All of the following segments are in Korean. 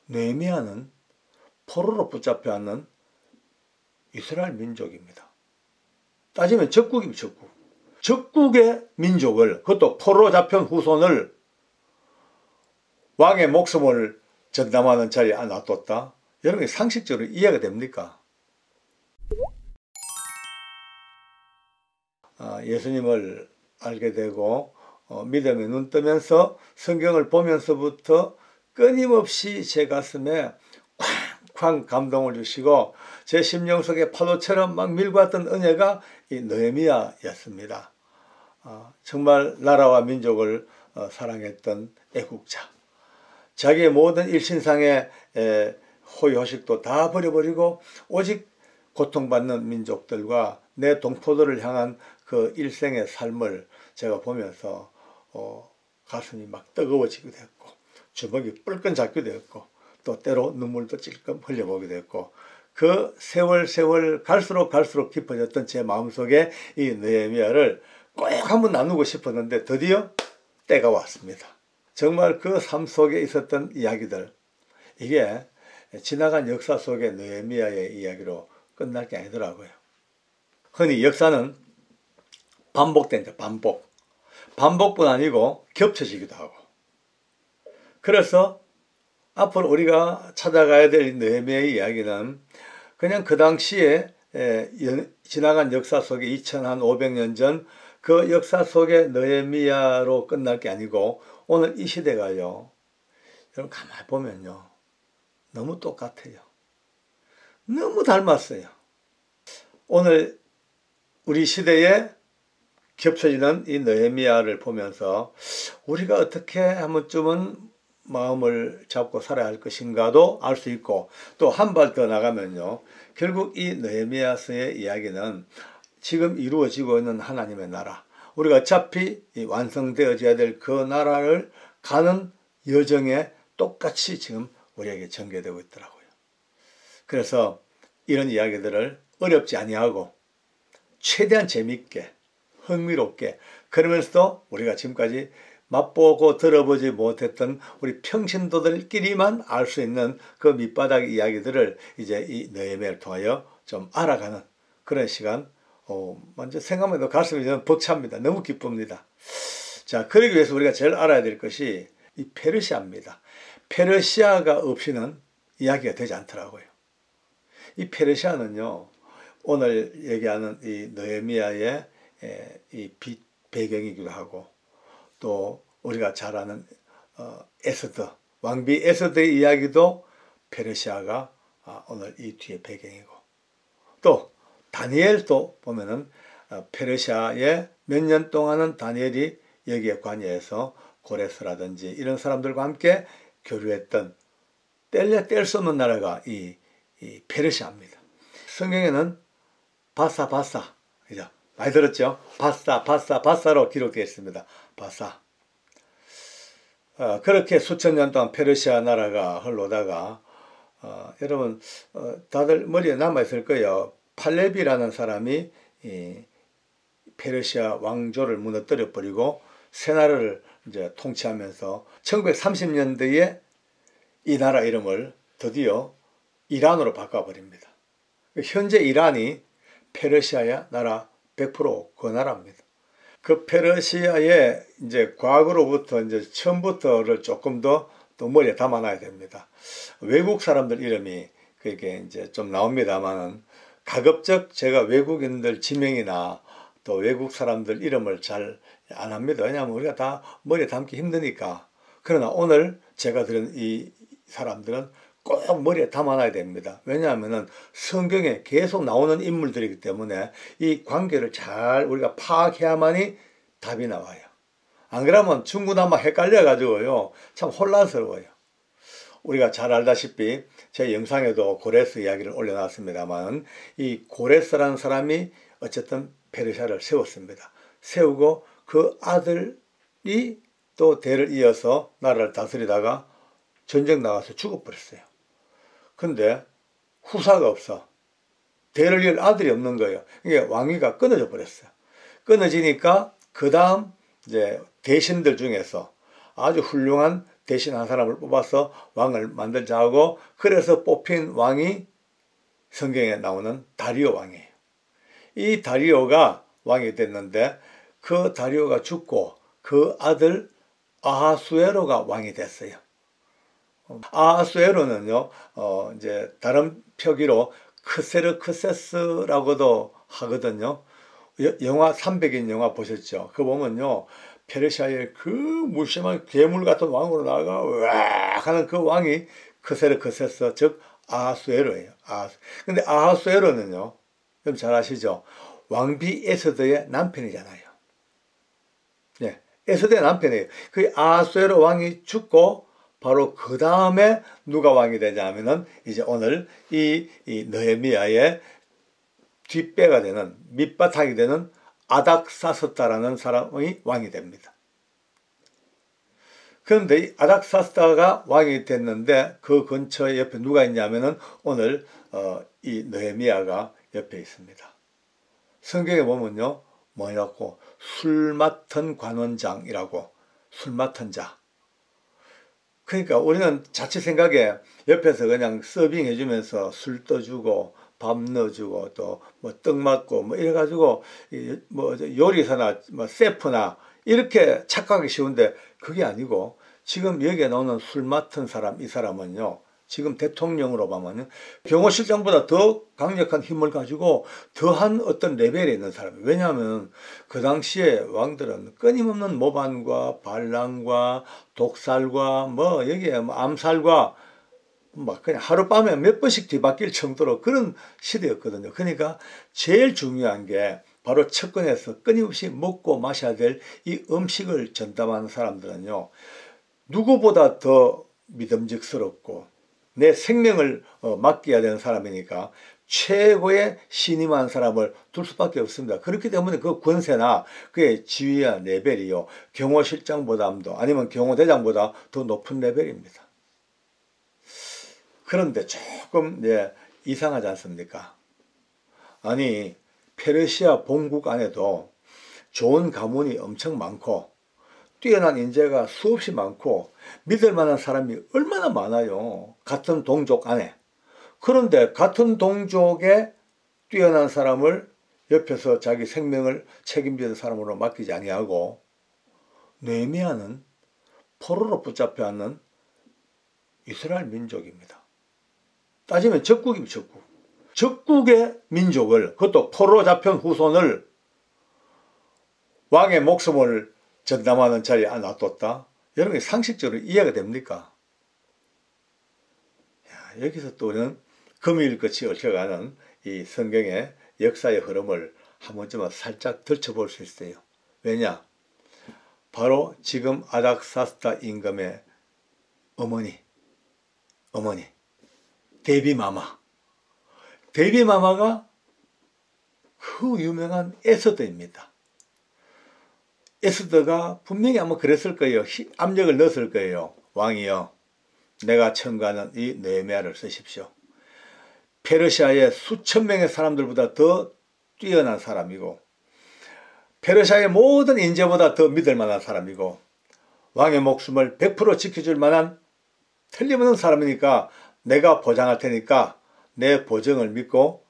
느헤미야는 포로로 붙잡혀 있는 이스라엘 민족입니다. 따지면 적국입니다. 적국. 적국의 민족을, 그것도 포로로 잡힌 후손을 왕의 목숨을 전담하는 자리에 놔뒀다. 여러분 상식적으로 이해가 됩니까? 예수님을 알게 되고 믿음에 눈 뜨면서 성경을 보면서부터 끊임없이 제 가슴에 쾅쾅 감동을 주시고 제 심령 속에 파도처럼 막 밀고 왔던 은혜가 이 느헤미야였습니다. 정말 나라와 민족을 사랑했던 애국자. 자기의 모든 일신상의 호의호식도 다 버려버리고 오직 고통받는 민족들과 내 동포들을 향한 그 일생의 삶을 제가 보면서 가슴이 막 뜨거워지기도 했고 주먹이 뿔끈 잡기도 했고 또 때로 눈물도 찔끔 흘려보기도 했고 그 세월 갈수록 깊어졌던 제 마음속에 이 느헤미야를 꼭 한번 나누고 싶었는데 드디어 때가 왔습니다. 정말 그 삶 속에 있었던 이야기들, 이게 지나간 역사 속의 느헤미야의 이야기로 끝날 게 아니더라고요. 흔히 역사는 반복된다. 반복뿐 아니고 겹쳐지기도 하고. 그래서 앞으로 우리가 찾아가야 될 느헤미야의 이야기는 그냥 그 당시에 지나간 역사 속에 2500년 전 그 역사 속의 느헤미야로 끝날 게 아니고 오늘 이 시대가요. 여러분 가만히 보면요. 너무 똑같아요. 너무 닮았어요. 오늘 우리 시대에 겹쳐지는 이 느헤미야를 보면서 우리가 어떻게 한 번쯤은 마음을 잡고 살아야 할 것인가도 알 수 있고 또 한 발 더 나가면요. 결국 이 느헤미야서의 이야기는 지금 이루어지고 있는 하나님의 나라, 우리가 어차피 완성되어져야 될 그 나라를 가는 여정에 똑같이 지금 우리에게 전개되고 있더라고요. 그래서 이런 이야기들을 어렵지 아니하고 최대한 재밌게 흥미롭게 그러면서도 우리가 지금까지 맛보고 들어보지 못했던 우리 평신도들끼리만 알 수 있는 그 밑바닥 이야기들을 이제 이 느헤미야를 통하여 좀 알아가는 그런 시간. 먼저 생각만 해도 가슴이 좀 벅찹니다. 너무 기쁩니다. 자, 그러기 위해서 우리가 제일 알아야 될 것이 이 페르시아입니다. 페르시아가 없이는 이야기가 되지 않더라고요. 이 페르시아는요, 오늘 얘기하는 이 느헤미야의 이 배경이기도 하고 또 우리가 잘 아는 에스더, 왕비 에스더의 이야기도 페르시아가 오늘 이 뒤에 배경이고 또 다니엘도 보면은 페르시아에 몇 년 동안은 다니엘이 여기에 관여해서 고레스라든지 이런 사람들과 함께 교류했던 뗄 수 없는 나라가 이 페르시아입니다. 성경에는 바사 그죠? 많이 들었죠? 바사로 기록되어 있습니다. 바사. 그렇게 수천 년 동안 페르시아 나라가 흘러다가 여러분 다들 머리에 남아있을 거예요. 팔레비라는 사람이 페르시아 왕조를 무너뜨려 버리고 새 나라를 이제 통치하면서 1930년대에 이 나라 이름을 드디어 이란으로 바꿔버립니다. 현재 이란이 페르시아의 나라 100%그 나라입니다. 그 페르시아의 이제 과거로부터 이제 처음부터를 조금 더 또 머리에 담아놔야 됩니다. 외국 사람들 이름이 그게 이제 좀 나옵니다만은 가급적 제가 외국인들 지명이나 또 외국 사람들 이름을 잘 안 합니다. 왜냐하면 우리가 다 머리에 담기 힘드니까. 그러나 오늘 제가 들은 이 사람들은 꼭 머리에 담아놔야 됩니다. 왜냐하면 성경에 계속 나오는 인물들이기 때문에 이 관계를 잘 우리가 파악해야만이 답이 나와요. 안 그러면 중구난방 헷갈려가지고요. 참 혼란스러워요. 우리가 잘 알다시피 제 영상에도 고레스 이야기를 올려놨습니다만 이 고레스라는 사람이 어쨌든 페르시아를 세웠습니다. 세우고 그 아들이 또 대를 이어서 나라를 다스리다가 전쟁 나가서 죽어버렸어요. 근데 후사가 없어. 대를 이을 아들이 없는 거예요. 이게 왕위가 끊어져 버렸어요. 끊어지니까 그 다음 이제 대신들 중에서 아주 훌륭한 대신 한 사람을 뽑아서 왕을 만들자 하고, 그래서 뽑힌 왕이 성경에 나오는 다리오 왕이에요. 이 다리오가 왕이 됐는데 그 다리오가 죽고 그 아들 아하수에로가 왕이 됐어요. 아하수에로는요, 이제 다른 표기로 크세르크세스라고도 하거든요. 영화 300인 영화 보셨죠? 그거 보면요, 페르시아의 그 무심한 괴물 같은 왕으로 나가 으악 하는 그 왕이 크세르크세스, 즉 아하수에로예요. 근데 아하수에로는요, 좀 잘 아시죠? 왕비 에스더의 남편이잖아요. 네, 에스더의 남편이에요. 그 아하수에로 왕이 죽고 바로 그 다음에 누가 왕이 되냐면은 이제 오늘 이 느헤미야의 뒷배가 되는, 밑바탕이 되는 아닥사스다라는 사람이 왕이 됩니다. 그런데 이 아닥사스다가 왕이 됐는데 그 근처에 옆에 누가 있냐면은 오늘 이 느헤미야가 옆에 있습니다. 성경에 보면요, 뭐냐고, 술 맡은 관원장이라고, 술 맡은 자. 그러니까 우리는 자칫 생각에 옆에서 그냥 서빙 해주면서 술 떠주고 밥 넣어주고 또 뭐 떡 맞고 뭐 이래가지고 뭐 요리사나 뭐 세프나 이렇게 착각하기 쉬운데 그게 아니고, 지금 여기에 나오는 술 맡은 사람, 이 사람은요, 지금 대통령으로 보면 경호실장보다 더 강력한 힘을 가지고 더한 어떤 레벨에 있는 사람이에요. 왜냐하면 그 당시에 왕들은 끊임없는 모반과 반란과 독살과 뭐 여기에 뭐 암살과 막 그냥 하룻밤에 몇 번씩 뒤바뀔 정도로 그런 시대였거든요. 그러니까 제일 중요한 게 바로 척근에서 끊임없이 먹고 마셔야 될 이 음식을 전담하는 사람들은요, 누구보다 더 믿음직스럽고 내 생명을 맡겨야 되는 사람이니까 최고의 신임한 사람을 둘 수밖에 없습니다. 그렇기 때문에 그 권세나 그의 지위와 레벨이요, 경호실장보다도 아니면 경호대장보다 더 높은 레벨입니다. 그런데 조금 이상하지 않습니까? 아니, 페르시아 본국 안에도 좋은 가문이 엄청 많고 뛰어난 인재가 수없이 많고 믿을 만한 사람이 얼마나 많아요. 같은 동족 안에. 그런데 같은 동족에 뛰어난 사람을 옆에서 자기 생명을 책임지는 사람으로 맡기지 아니하고, 느헤미야는 포로로 붙잡혀 있는 이스라엘 민족입니다. 따지면 적국입니다. 적국. 적국의 민족을, 그것도 포로로 잡힌 후손을 왕의 목숨을 전담하는 자리에 놔뒀다? 여러분이 상식적으로 이해가 됩니까? 여기서 또 우리는 금일같이 얽혀가는 이 성경의 역사의 흐름을 한 번쯤은 살짝 들춰볼 수 있어요. 왜냐? 바로 지금 아닥사스다 임금의 어머니 데비마마가 그 유명한 에스더입니다. 에스더가 분명히 아마 그랬을 거예요. 압력을 넣었을 거예요. 왕이여, 내가 청구하는 이 느헤미야를 쓰십시오. 페르시아의 수천 명의 사람들보다 더 뛰어난 사람이고, 페르시아의 모든 인재보다 더 믿을 만한 사람이고, 왕의 목숨을 100% 지켜줄 만한 틀림없는 사람이니까 내가 보장할 테니까 내 보증을 믿고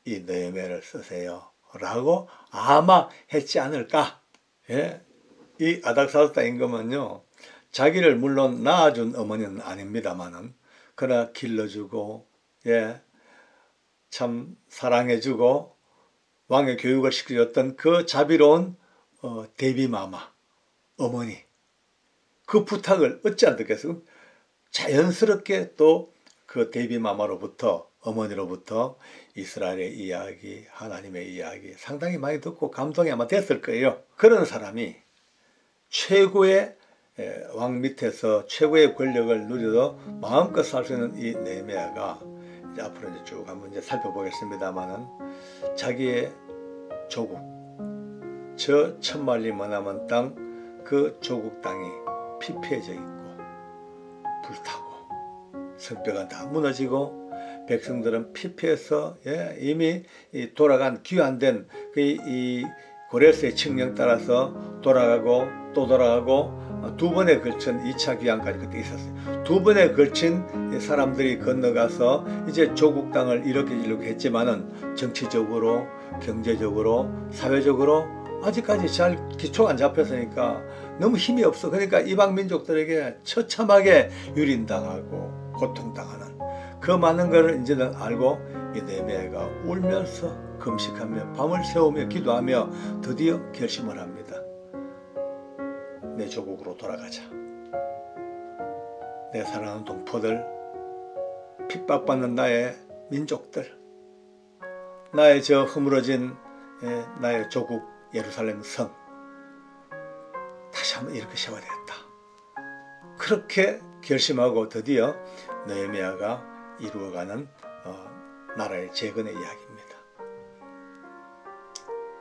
이 느헤미야를 쓰세요 라고 아마 했지 않을까. 예? 이 아닥사스다 임금은요, 자기를 물론 낳아준 어머니는 아닙니다만은 그러나 길러주고 참 사랑해주고 왕의 교육을 시켜줬던 그 자비로운 데비마마 어머니, 그 부탁을 어찌 안 듣겠어요? 자연스럽게 또 그 데비마마로부터, 어머니로부터 이스라엘의 이야기, 하나님의 이야기 상당히 많이 듣고 감동이 아마 됐을 거예요. 그런 사람이 최고의 왕 밑에서 최고의 권력을 누려도 마음껏 살 수 있는 이 느헤미야가 이제 앞으로 이제 쭉 한번 이제 살펴보겠습니다만은, 자기의 조국, 저 천만리 머나먼 땅, 그 조국 땅이 피폐해져 있고 불타고 성벽은 다 무너지고 백성들은 피폐해서 이미 돌아간 귀환된 이 고레스의 칙령 따라서 돌아가고 또 돌아가고 두 번에 걸친 2차 귀환까지 그때 있었어요. 두 번에 걸친 사람들이 건너가서 이제 조국 땅을 일으키려고 했지만은 정치적으로, 경제적으로, 사회적으로 아직까지 잘 기초가 안 잡혔으니까 너무 힘이 없어. 그러니까 이방 민족들에게 처참하게 유린당하고 고통당하는 그 많은 것을 이제는 알고 이 느헤미야가 울면서 금식하며 밤을 새우며 기도하며 드디어 결심을 합니다. 내 조국으로 돌아가자. 내 사랑하는 동포들, 핍박받는 나의 민족들, 나의 저 허물어진 나의 조국 예루살렘 성, 다시 한번 이렇게 세워야 되겠다. 그렇게 결심하고 드디어 느헤미야가 이루어가는 나라의 재건의 이야기입니다.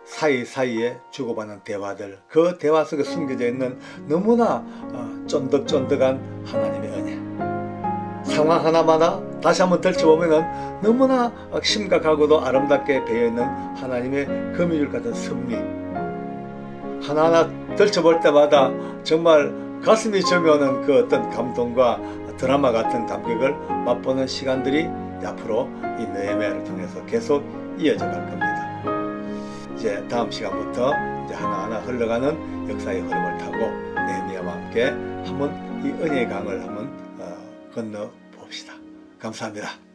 사이사이에 주고받는 대화들, 그 대화 속에 숨겨져 있는 너무나 쫀득쫀득한 하나님의 은혜, 상황 하나마다 다시 한번 들춰보면 너무나 심각하고도 아름답게 배어있는 하나님의 거미줄 같은 섭리, 하나하나 들춰볼 때마다 정말 가슴이 저며오는 그 어떤 감동과 드라마 같은 감격을 맛보는 시간들이 앞으로 이 느헤미야를 통해서 계속 이어져 갈 겁니다. 이제 다음 시간부터 이제 하나하나 흘러가는 역사의 흐름을 타고 느헤미야와 함께 한번 이 은혜의 강을 한번 건너 봅시다. 감사합니다.